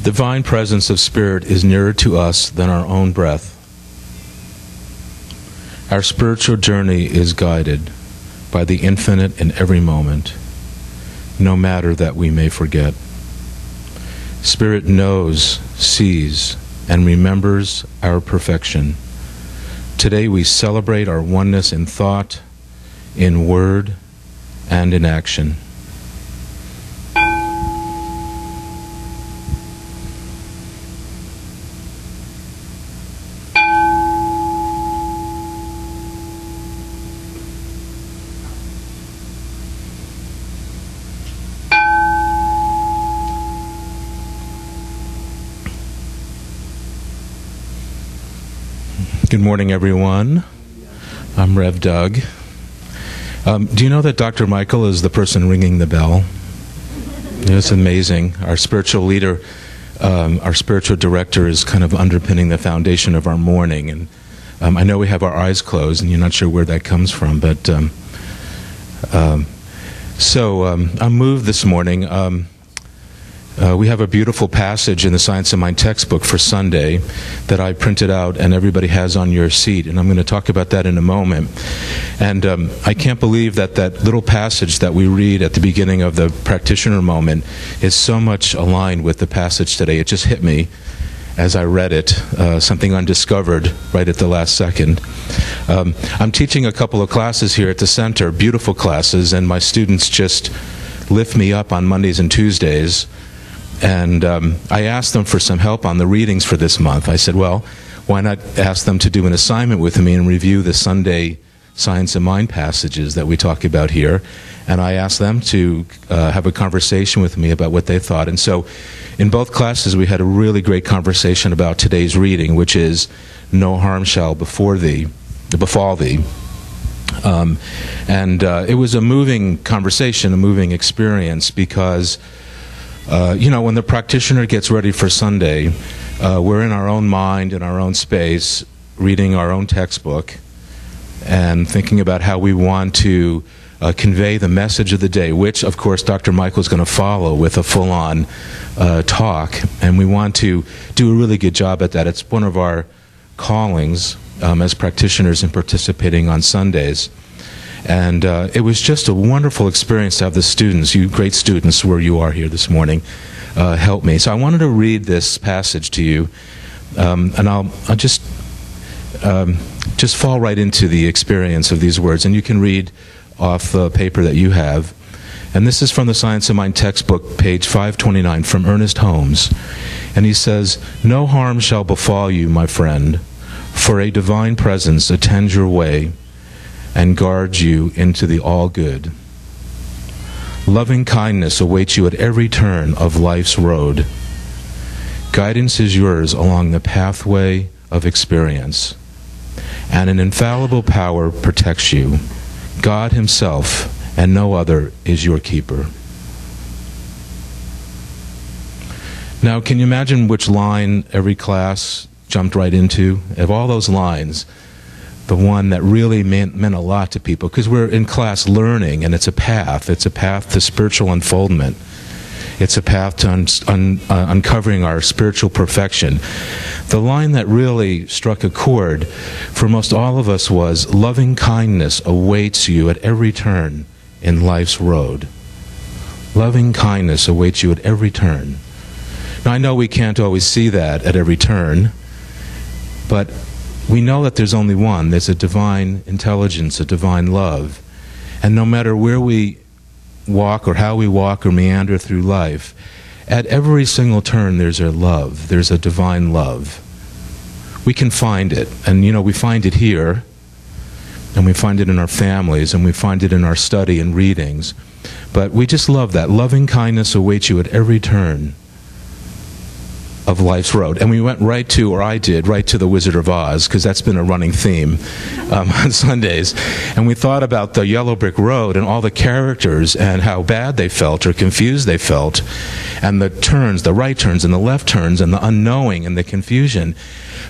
Divine presence of Spirit is nearer to us than our own breath. Our spiritual journey is guided by the infinite in every moment, no matter that we may forget. Spirit knows, sees, and remembers our perfection. Today we celebrate our oneness in thought, in word, and in action. Good morning, everyone. I'm Rev Doug. Do you know that Dr. Michael is the person ringing the bell? It's amazing. Our spiritual leader, our spiritual director is kind of underpinning the foundation of our morning. And I know we have our eyes closed, and you're not sure where that comes from. But I'm moved this morning. We have a beautiful passage in the Science of Mind textbook for Sunday that I printed out and everybody has on your seat, and I'm going to talk about that in a moment. And I can't believe that that little passage that we read at the beginning of the Practitioner Moment is so much aligned with the passage today. It just hit me as I read it, something undiscovered right at the last second. I'm teaching a couple of classes here at the center, beautiful classes, and my students just lift me up on Mondays and Tuesdays. And I asked them for some help on the readings for this month. I said, well, why not ask them to do an assignment with me and review the Sunday Science of Mind passages that we talk about here. And I asked them to have a conversation with me about what they thought. And so in both classes we had a really great conversation about today's reading, which is, no harm shall befall thee. It was a moving conversation, a moving experience, because when the practitioner gets ready for Sunday, we're in our own mind, in our own space, reading our own textbook and thinking about how we want to convey the message of the day, which, of course, Dr. Michael is going to follow with a full-on talk. And we want to do a really good job at that. It's one of our callings as practitioners in participating on Sundays. And it was just a wonderful experience to have the students, you great students where you are here this morning, help me. So I wanted to read this passage to you, and I'll just fall right into the experience of these words. And you can read off the paper that you have. And this is from the Science of Mind textbook, page 529, from Ernest Holmes. And he says, "No harm shall befall you, my friend, for a divine presence attends your way and guards you into the all-good. Loving kindness awaits you at every turn of life's road. Guidance is yours along the pathway of experience, and an infallible power protects you. God Himself and no other is your keeper." Now, can you imagine which line every class jumped right into? Of all those lines, the one that really meant a lot to people, because we're in class learning, and it's a path to spiritual unfoldment. It's a path to uncovering our spiritual perfection. The line that really struck a chord for most all of us was, "Loving kindness awaits you at every turn in life's road." Loving kindness awaits you at every turn. Now, I know we can't always see that at every turn, but we know that there's only one. There's a divine intelligence, a divine love. And no matter where we walk or how we walk or meander through life, at every single turn there's a love. There's a divine love. We can find it. And, we find it here, and we find it in our families, and we find it in our study and readings. But we just love that. Loving kindness awaits you at every turn of life's road. And we went right to, or I did, right to the Wizard of Oz, because that's been a running theme on Sundays. And we thought about the yellow brick road and all the characters and how bad they felt or confused they felt, and the turns, the right turns and the left turns and the unknowing and the confusion.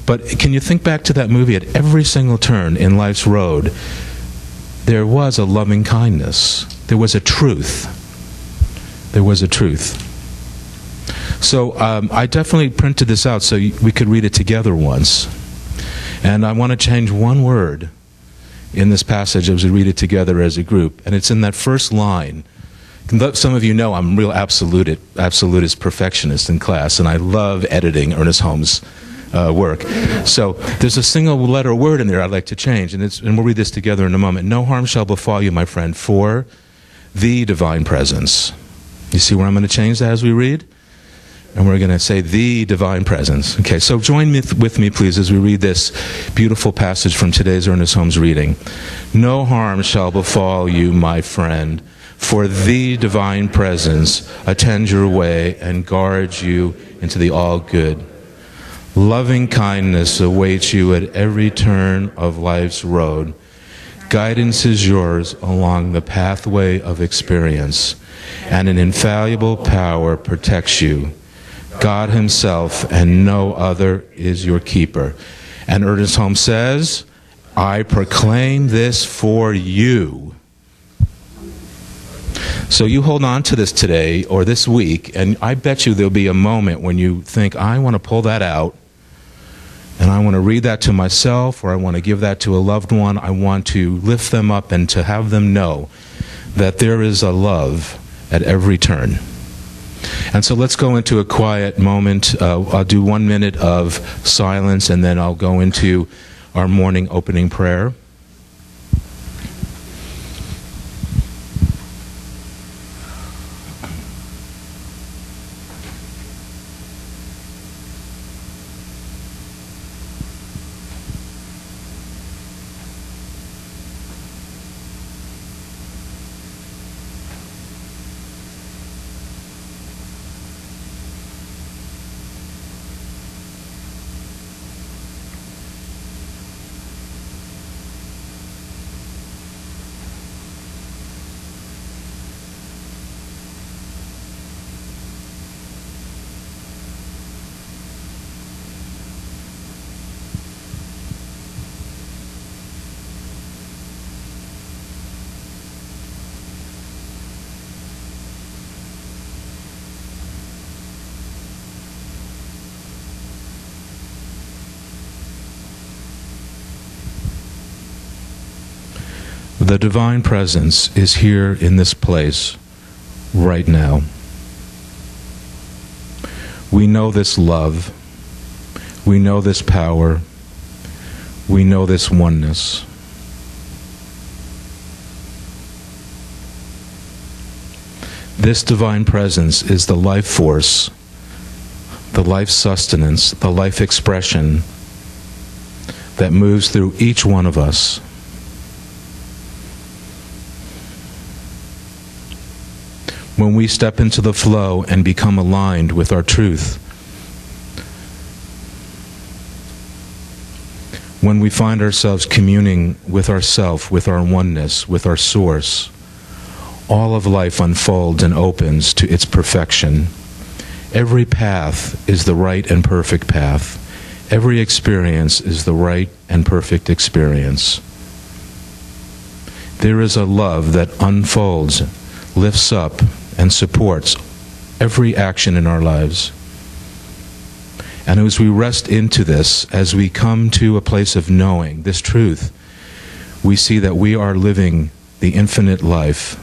But can you think back to that movie? At every single turn in life's road, there was a loving kindness. There was a truth. There was a truth. So I definitely printed this out so we could read it together once. And I want to change one word in this passage as we read it together as a group. And it's in that first line. Some of you know I'm a real absolutist perfectionist in class, and I love editing Ernest Holmes' work. So there's a single letter word in there I'd like to change, and we'll read this together in a moment. No harm shall befall you, my friend, for the divine presence. You see where I'm going to change that as we read? And we're going to say the divine presence. Okay, so join with me, please, as we read this beautiful passage from today's Ernest Holmes reading. No harm shall befall you, my friend, for the divine presence attend your way and guard you into the all-good. Loving kindness awaits you at every turn of life's road. Guidance is yours along the pathway of experience, and an infallible power protects you. God himself and no other is your keeper. And Ernest Holmes says, I proclaim this for you. So you hold on to this today or this week, and I bet you there'll be a moment when you think, I want to pull that out, and I want to read that to myself, or I want to give that to a loved one. I want to lift them up and to have them know that there is a love at every turn. And so let's go into a quiet moment. I'll do 1 minute of silence, and then I'll go into our morning opening prayer. The divine presence is here in this place right now. We know this love. We know this power. We know this oneness. This divine presence is the life force, the life sustenance, the life expression that moves through each one of us. When we step into the flow and become aligned with our truth, when we find ourselves communing with ourself, with our oneness, with our source, all of life unfolds and opens to its perfection. Every path is the right and perfect path. Every experience is the right and perfect experience. There is a love that unfolds, lifts up, and supports every action in our lives. And as we rest into this, as we come to a place of knowing this truth, we see that we are living the infinite life.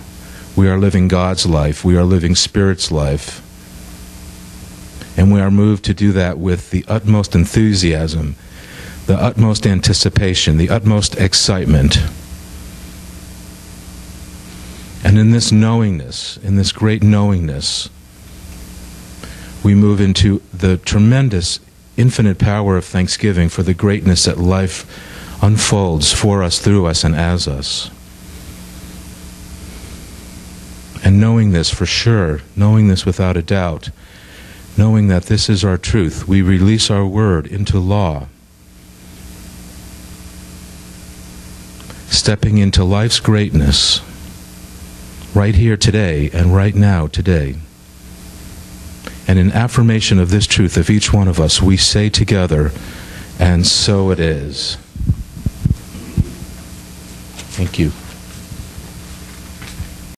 We are living God's life. We are living Spirit's life. And we are moved to do that with the utmost enthusiasm, the utmost anticipation, the utmost excitement. And in this knowingness, in this great knowingness, we move into the tremendous, infinite power of thanksgiving for the greatness that life unfolds for us, through us, and as us. And knowing this for sure, knowing this without a doubt, knowing that this is our truth, we release our word into law, stepping into life's greatness, right here today and right now today. And in affirmation of this truth of each one of us, we say together, and so it is. Thank you.